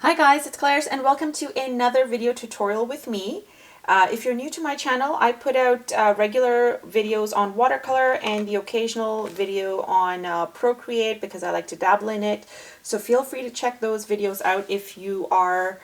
Hi guys, it's Claire's and welcome to another video tutorial with me. If you're new to my channel, I put out regular videos on watercolor and the occasional video on Procreate because I like to dabble in it. So feel free to check those videos out if you are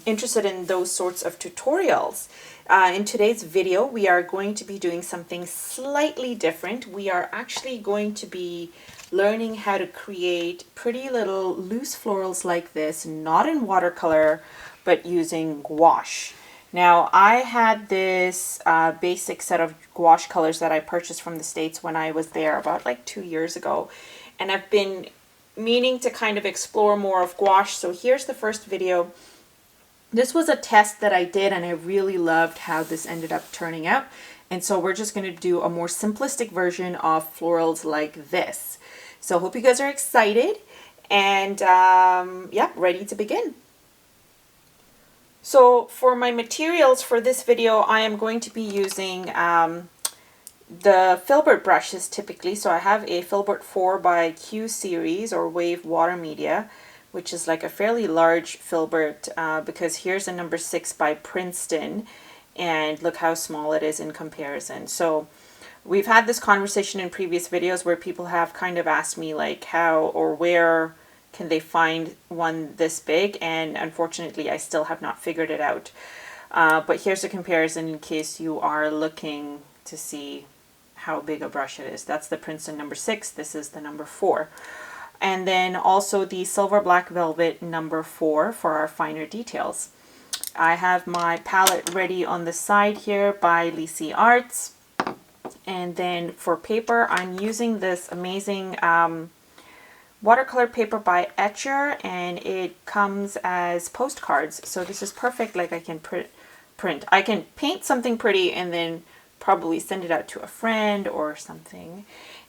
interested in those sorts of tutorials. In today's video, we are going to be doing something slightly different. We are actually going to be learning how to create pretty little loose florals like this, not in watercolor, but using gouache. Now, I had this basic set of gouache colors that I purchased from the States when I was there about like 2 years ago. And I've been meaning to kind of explore more of gouache. So here's the first video. This was a test that I did and I really loved how this ended up turning out. And so we're just going to do a more simplistic version of florals like this. So hope you guys are excited and yeah, ready to begin. So for my materials for this video, I am going to be using the Filbert brushes typically. So I have a Filbert 4 by Q series or Wave Water Media, which is like a fairly large Filbert because here's a number 6 by Princeton and look how small it is in comparison. So we've had this conversation in previous videos where people have kind of asked me like how or where can they find one this big, and unfortunately I still have not figured it out. But here's a comparison in case you are looking to see how big a brush it is. That's the Princeton number 6, this is the number 4. And then also the Silver Black Velvet number 4 for our finer details. I have my palette ready on the side here by ZenART. And then for paper, I'm using this amazing watercolor paper by Etchr, and it comes as postcards. So this is perfect, like I can print. I can paint something pretty and then probably send it out to a friend or something.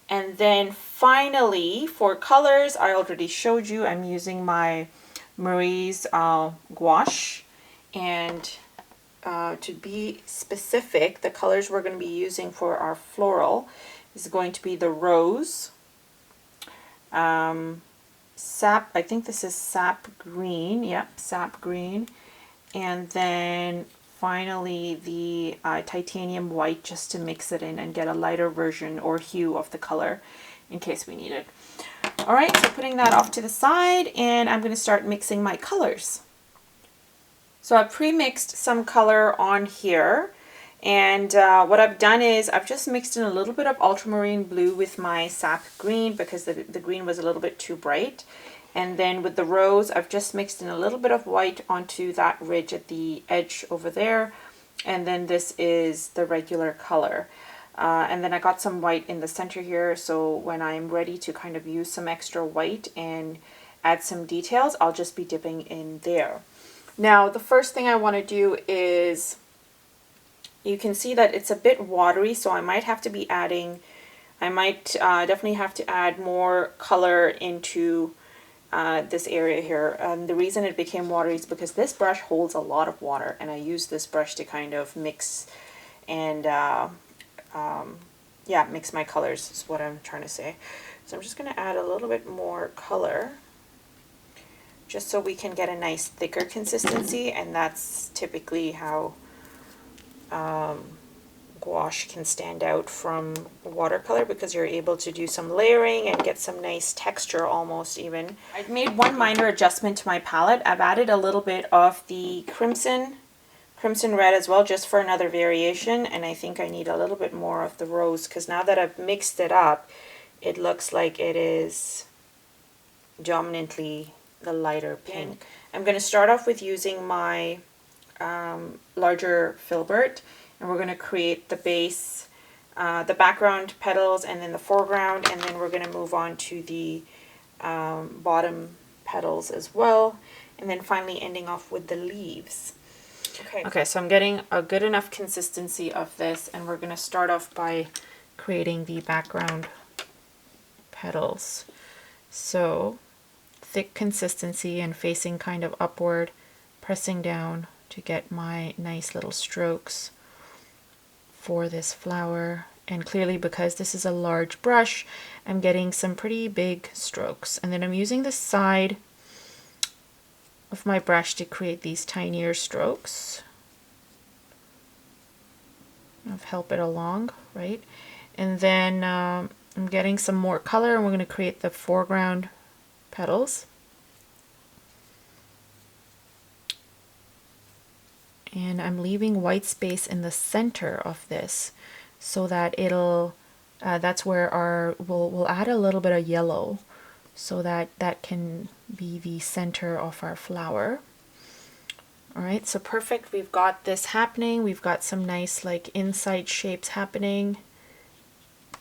And then finally, for colors, I already showed you, I'm using my Marie's gouache. And to be specific, the colors we're going to be using for our floral is going to be the rose, sap, I think this is sap green, yep, sap green, and then finally the titanium white, just to mix it in and get a lighter version or hue of the color in case we need it. All right, so putting that off to the side, and I'm going to start mixing my colors. So I've pre-mixed some color on here, and what I've done is I've just mixed in a little bit of ultramarine blue with my sap green because the green was a little bit too bright. And then with the rose, I've just mixed in a little bit of white onto that ridge at the edge over there. And then this is the regular color. And then I got some white in the center here, so when I'm ready to kind of use some extra white and add some details, I'll just be dipping in there. Now, the first thing I want to do is, you can see that it's a bit watery, so I might have to be adding, I might definitely have to add more color into this area here. The reason it became watery is because this brush holds a lot of water, and I use this brush to kind of mix and, yeah, mix my colors is what I'm trying to say. So I'm just going to add a little bit more color, just so we can get a nice thicker consistency, and that's typically how gouache can stand out from watercolor, because you're able to do some layering and get some nice texture almost even. I've made one minor adjustment to my palette. I've added a little bit of the crimson red as well, just for another variation, and I think I need a little bit more of the rose, because now that I've mixed it up, it looks like it is dominantly the lighter pink. I'm going to start off with using my larger Filbert, and we're going to create the base, the background petals, and then the foreground, and then we're going to move on to the bottom petals as well, and then finally ending off with the leaves. Okay, so I'm getting a good enough consistency of this, and we're going to start off by creating the background petals. So thick consistency and facing kind of upward, pressing down to get my nice little strokes for this flower. And clearly, because this is a large brush, I'm getting some pretty big strokes. And then I'm using the side of my brush to create these tinier strokes. I'll help it along, right? And then I'm getting some more color, and we're going to create the foreground petals. And I'm leaving white space in the center of this so that it'll, that's where we'll add a little bit of yellow so that that can be the center of our flower. All right, so perfect. We've got this happening. We've got some nice like inside shapes happening.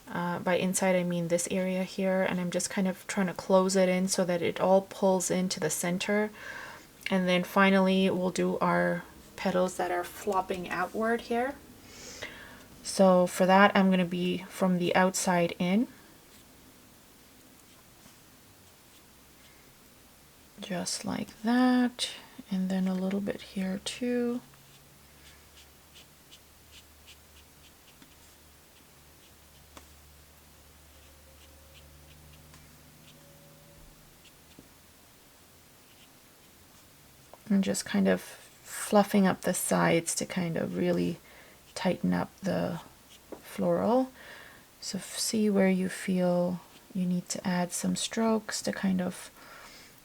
By inside, I mean this area here, and I'm just kind of trying to close it in so that it all pulls into the center. And then finally, we'll do our petals that are flopping outward here. So for that, I'm going to be from the outside in. Just like that. And then a little bit here too. And just kind of fluffing up the sides to kind of really tighten up the floral. So see where you feel you need to add some strokes to kind of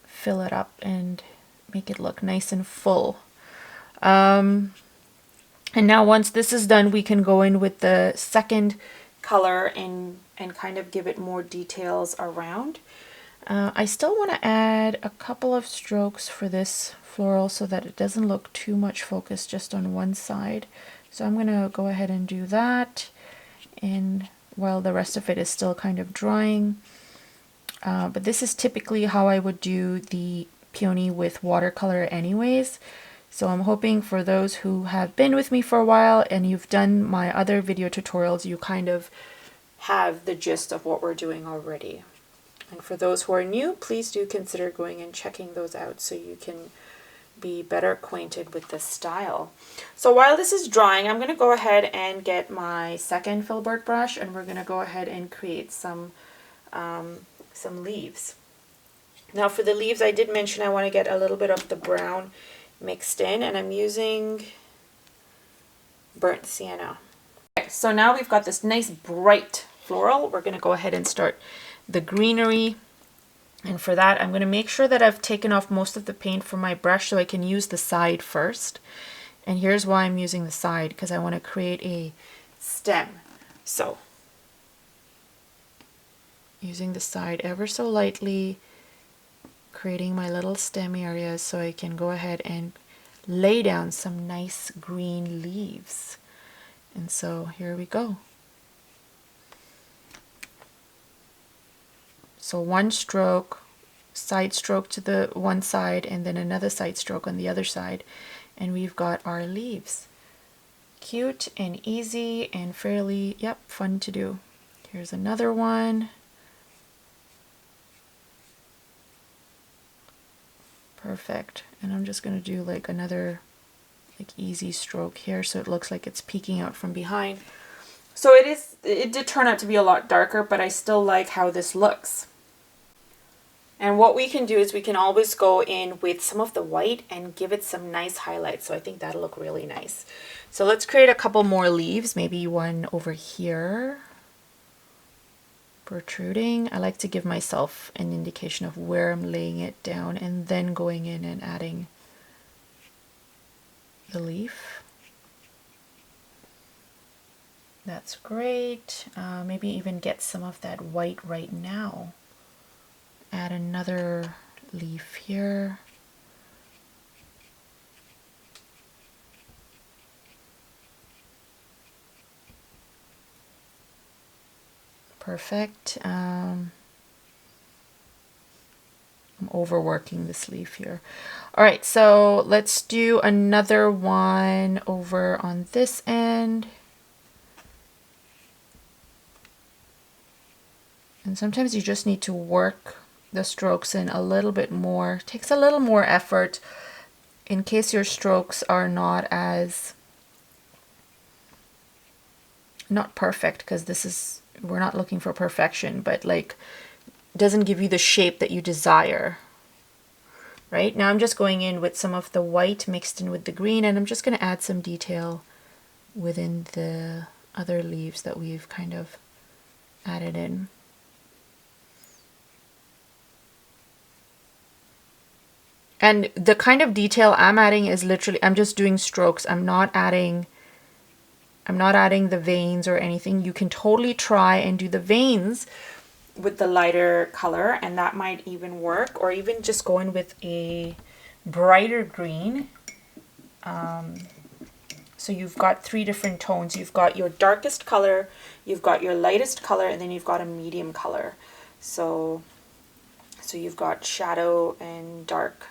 fill it up and make it look nice and full. And now once this is done, we can go in with the second color and kind of give it more details around. I still want to add a couple of strokes for this floral so that it doesn't look too much focused just on one side. So I'm going to go ahead and do that, and while the rest of it is still kind of drying. But this is typically how I would do the peony with watercolor anyways. So I'm hoping for those who have been with me for a while and you've done my other video tutorials, you kind of have the gist of what we're doing already. And for those who are new, please do consider going and checking those out so you can be better acquainted with this style. So while this is drying, I'm going to go ahead and get my second Filbert brush, and we're going to go ahead and create some leaves. Now for the leaves, I did mention I want to get a little bit of the brown mixed in, and I'm using burnt sienna. Okay, so now we've got this nice bright floral. We're going to go ahead and start the greenery. And for that, I'm going to make sure that I've taken off most of the paint from my brush so I can use the side first. And here's why I'm using the side, because I want to create a stem. So, using the side ever so lightly, creating my little stem areas so I can go ahead and lay down some nice green leaves. And so here we go. So one stroke, side stroke to the one side, and then another side stroke on the other side, and we've got our leaves. Cute and easy and fairly, yep, fun to do. Here's another one. Perfect. And I'm just going to do like another like easy stroke here so it looks like it's peeking out from behind. So it did turn out to be a lot darker, but I still like how this looks. And what we can do is we can always go in with some of the white and give it some nice highlights. So I think that'll look really nice. So let's create a couple more leaves, maybe one over here, protruding. I like to give myself an indication of where I'm laying it down and then going in and adding the leaf. That's great. Maybe even get some of that white right now. Add another leaf here. Perfect. I'm overworking this leaf here. All right, so let's do another one over on this end. And sometimes you just need to work the strokes in a little bit more. It takes a little more effort in case your strokes are not perfect, because this is, we're not looking for perfection, but like doesn't give you the shape that you desire. right? Now I'm just going in with some of the white mixed in with the green, and I'm just going to add some detail within the other leaves that we've kind of added in. And the kind of detail I'm adding is literally, I'm just doing strokes. I'm not adding the veins or anything. You can totally try and do the veins with the lighter color, and that might even work, or even just go in with a brighter green. So you've got 3 different tones. You've got your darkest color, you've got your lightest color, and then you've got a medium color. So you've got shadow and dark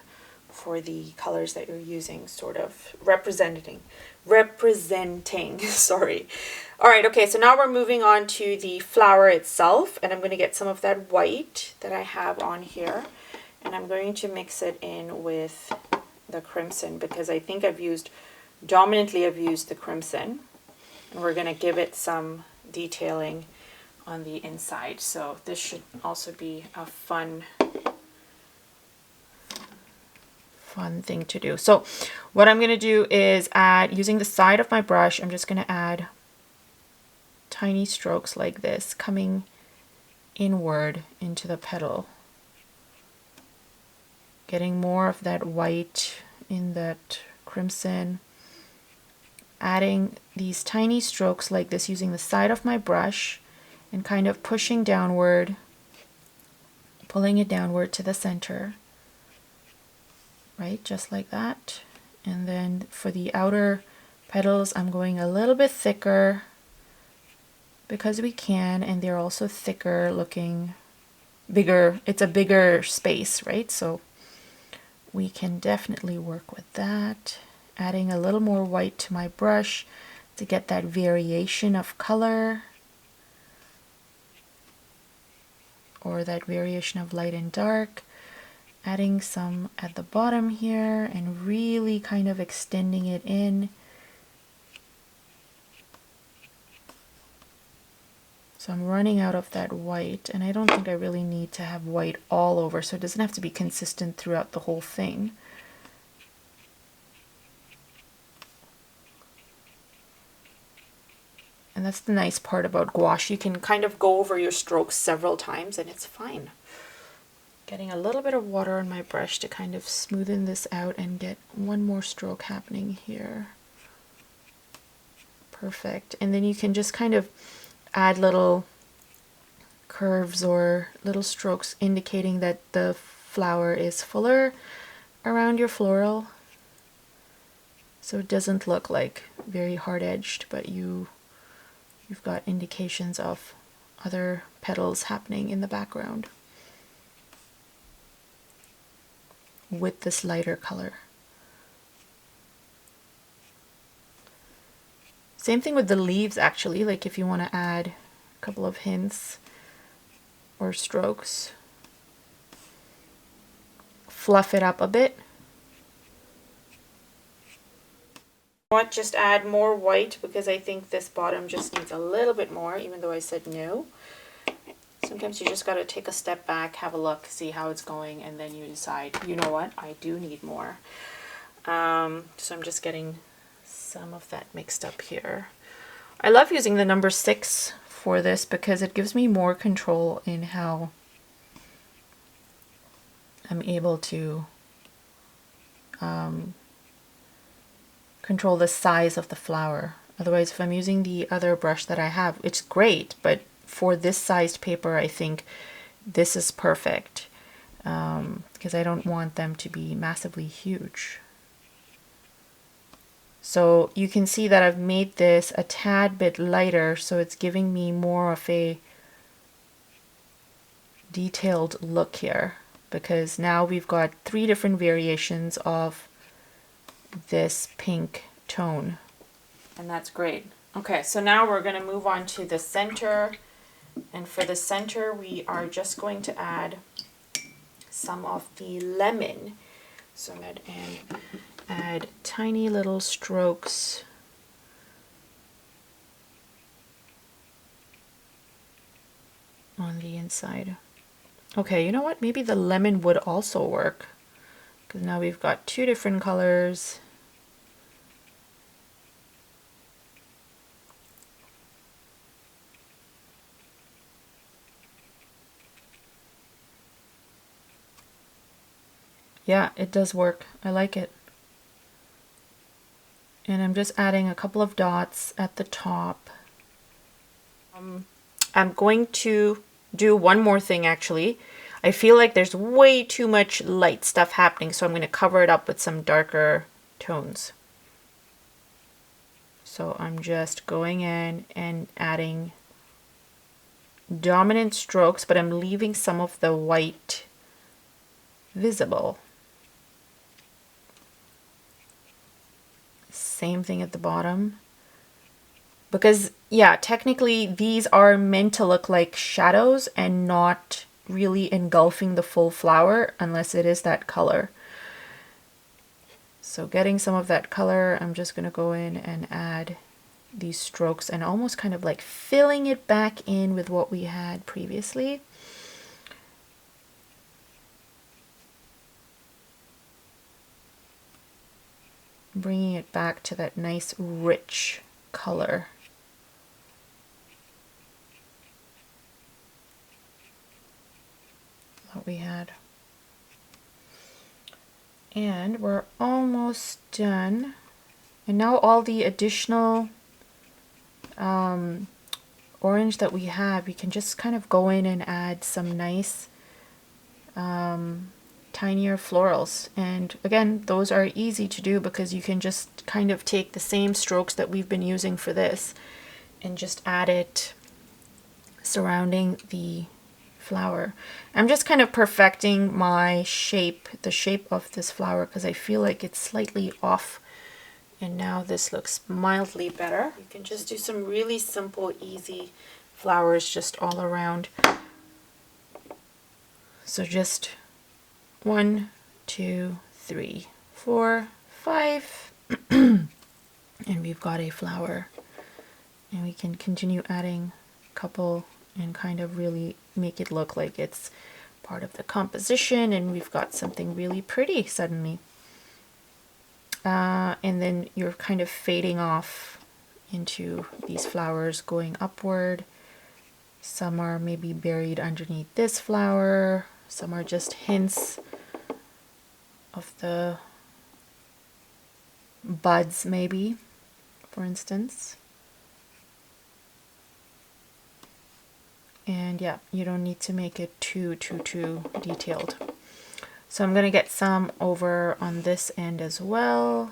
for the colors that you're using, sort of representing, sorry. All right, okay, so now we're moving on to the flower itself, and I'm going to get some of that white that I have on here, and I'm going to mix it in with the crimson, because I think I've used the crimson, and we're going to give it some detailing on the inside. So this should also be a fun thing to do. So what I'm going to do is add, using the side of my brush, I'm just going to add tiny strokes like this, coming inward into the petal, getting more of that white in that crimson, adding these tiny strokes like this using the side of my brush and kind of pushing downward, pulling it downward to the center, right, just like that. And then for the outer petals, I'm going a little bit thicker because we can, and they're also thicker looking, bigger, it's a bigger space, right? So we can definitely work with that. Adding a little more white to my brush to get that variation of color, or that variation of light and dark. Adding some at the bottom here and really kind of extending it in. So I'm running out of that white, and I don't think I really need to have white all over, so it doesn't have to be consistent throughout the whole thing. And that's the nice part about gouache. You can kind of go over your strokes several times and it's fine. Getting a little bit of water on my brush to kind of smoothen this out and get one more stroke happening here. Perfect. And then you can just kind of add little curves or little strokes indicating that the flower is fuller around your floral. So it doesn't look like very hard-edged, but you've got indications of other petals happening in the background with this lighter color. Same thing with the leaves actually, like if you want to add a couple of hints or strokes, fluff it up a bit. What, just add more white because I think this bottom just needs a little bit more, even though I said no. Sometimes you just got to take a step back, have a look, see how it's going, and then you decide, you know what, I do need more. So I'm just getting some of that mixed up here. I love using the number 6 for this because it gives me more control in how I'm able to control the size of the flower. Otherwise, if I'm using the other brush that I have, it's great, but for this sized paper, I think this is perfect because I don't want them to be massively huge. So you can see that I've made this a tad bit lighter, so it's giving me more of a detailed look here, because now we've got 3 different variations of this pink tone, and that's great. Okay, so now we're going to move on to the center, and for the center we are just going to add some of the lemon. So I'm going to add tiny little strokes on the inside. Okay, you know what? Maybe the lemon would also work. because now we've got two different colors. Yeah, it does work. I like it. And I'm just adding a couple of dots at the top. I'm going to do one more thing actually. I feel like there's way too much light stuff happening, so I'm going to cover it up with some darker tones. So I'm just going in and adding dominant strokes, but I'm leaving some of the white visible. Same thing at the bottom. Because, yeah, technically these are meant to look like shadows and not really engulfing the full flower unless it is that color. So getting some of that color, I'm just going to go in and add these strokes and almost kind of like filling it back in with what we had previously. Bringing it back to that nice rich color. That we had. And we're almost done. And now all the additional orange that we have, we can just kind of go in and add some nice tinier florals. And again, those are easy to do because you can just kind of take the same strokes that we've been using for this and just add it surrounding the flower. I'm just kind of perfecting my shape, the shape of this flower, because I feel like it's slightly off, and now this looks mildly better. You can just do some really simple, easy flowers just all around. So just 1, 2, 3, 4, 5, and we've got a flower. And we can continue adding a couple and kind of really make it look like it's part of the composition, and we've got something really pretty suddenly. And then you're kind of fading off into these flowers going upward. Some are maybe buried underneath this flower. Some are just hints of the buds, maybe, for instance. And yeah, you don't need to make it too detailed. So I'm going to get some over on this end as well.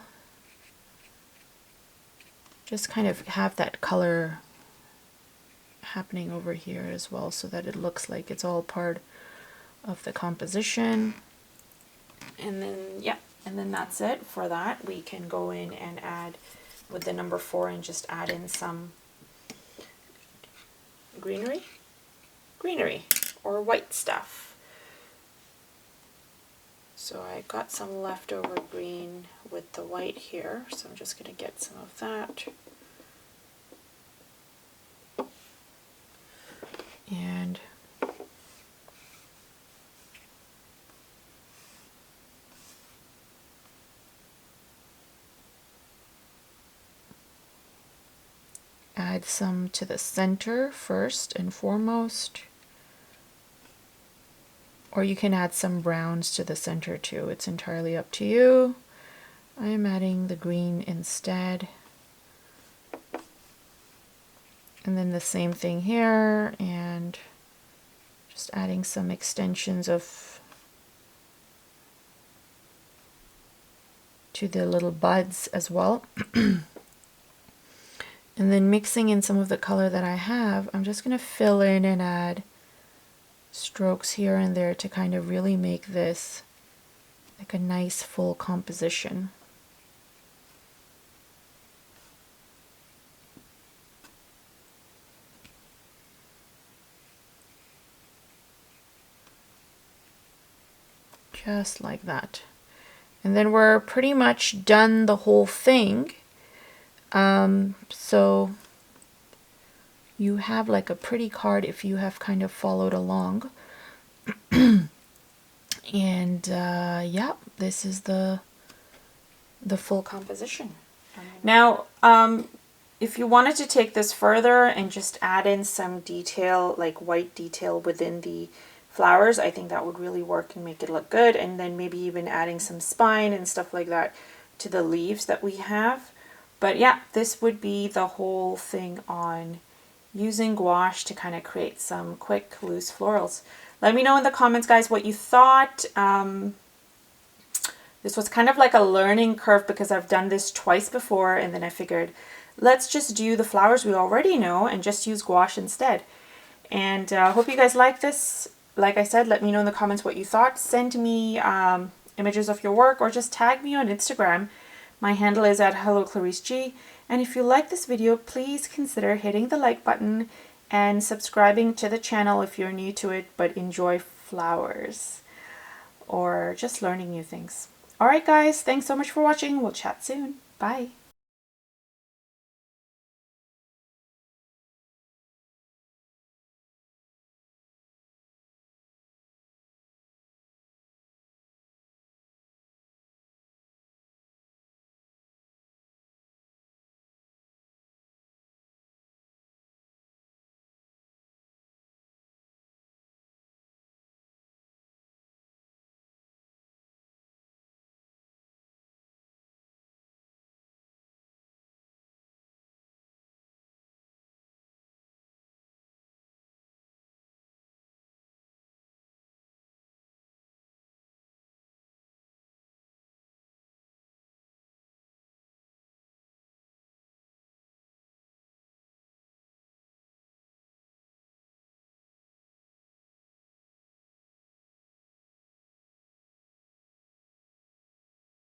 Just kind of have that color happening over here as well so that it looks like it's all part of the composition. And then, yeah, and then that's it for that. We can go in and add with the number 4 and just add in some greenery or white stuff. So I got some leftover green with the white here, so I'm just going to get some of that. And add some to the center first and foremost. Or you can add some browns to the center too. It's entirely up to you. I am adding the green instead. And then the same thing here, and just adding some extensions of to the little buds as well. And then mixing in some of the color that I have, I'm just going to fill in and add strokes here and there to kind of really make this like a nice full composition. Just like that. And then we're pretty much done the whole thing. So you have like a pretty card if you have kind of followed along. And yeah, this is the full composition. Now, if you wanted to take this further and just add in some detail, like white detail within the flowers, I think that would really work and make it look good. And then maybe even adding some spine and stuff like that to the leaves that we have. But yeah, this would be the whole thing on using gouache to kind of create some quick loose florals. Let me know in the comments, guys, what you thought. This was kind of like a learning curve because I've done this twice before, and then I figured let's just do the flowers we already know and just use gouache instead. And I hope you guys like this. Like I said, let me know in the comments what you thought. Send me images of your work or just tag me on Instagram. My handle is at HelloClariceG. And if you like this video, please consider hitting the like button and subscribing to the channel if you're new to it but enjoy flowers or just learning new things. Alright guys, thanks so much for watching. We'll chat soon. Bye.